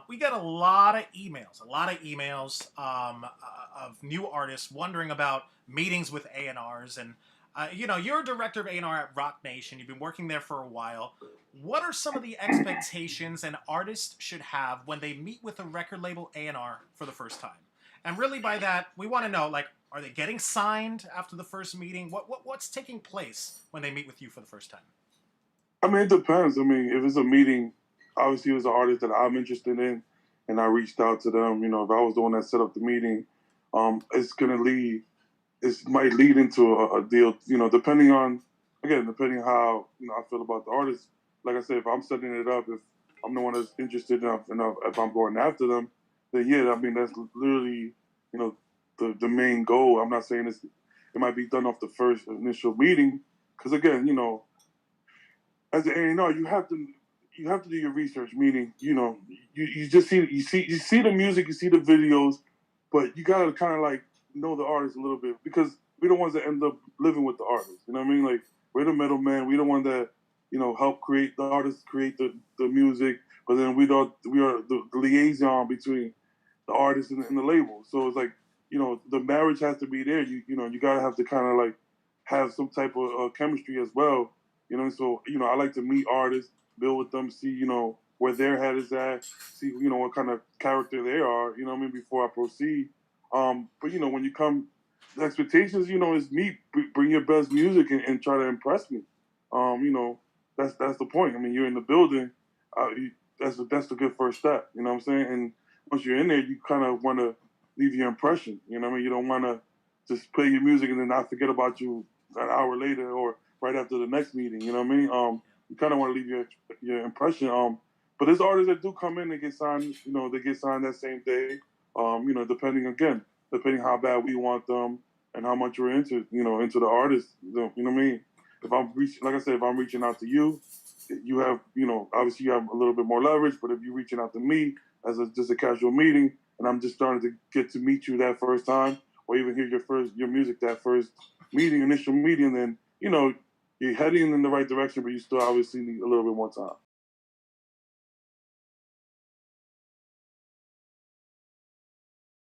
We get a lot of emails of new artists wondering about meetings with A&Rs. And you're a director of A&R at Roc Nation. You've been working there for a while. What are some of the expectations an artist should have when they meet with a record label A&R for the first time? And really, by that, we want to know, like, are they getting signed after the first meeting? What's taking place when they meet with you for the first time? I mean, it depends. I mean, if it's a meeting, obviously, it's an artist that I'm interested in, and I reached out to them. If I was the one that set up the meeting, it's gonna lead. It might lead into a deal. Depending on, again, depending how I feel about the artist. Like I said, if I'm setting it up, if I'm the one that's interested enough, if I'm going after them, then yeah, I mean that's literally, you know, the main goal. I'm not saying it might be done off the first initial meeting, because again, as an A&R, you have to do your research. Meaning, you just see the music, you see the videos, but you gotta kind of like know the artist a little bit because we're the ones that end up living with the artist. You know what I mean? Like we're the middleman. We're the one that help create the artists, create the music, but then we are the liaison between the artist and the label. So it's like the marriage has to be there. You gotta have to kind of like have some type of chemistry as well. So I like to meet artists, build with them, see where their head is at, see what kind of character they are. You know what I mean, before I proceed. But when you come, the expectations is me. Bring your best music and try to impress me. That's the point. I mean, you're in the building. That's the good first step. You know what I'm saying? And once you're in there, you kind of want to leave your impression. You know what I mean? You don't want to just play your music and then not forget about you an hour later or right after the next meeting. You know what I mean? You kind of want to leave your impression. But there's artists that do come in and get signed. They get signed that same day. Depending how bad we want them and how much we're into the artist. You know what I mean? If I'm reaching, like I said, if I'm reaching out to you, you have, obviously you have a little bit more leverage. But if you're reaching out to me as just a casual meeting, and I'm just starting to get to meet you that first time, or even hear your music that first initial meeting, then you're heading in the right direction, but you still obviously need a little bit more time.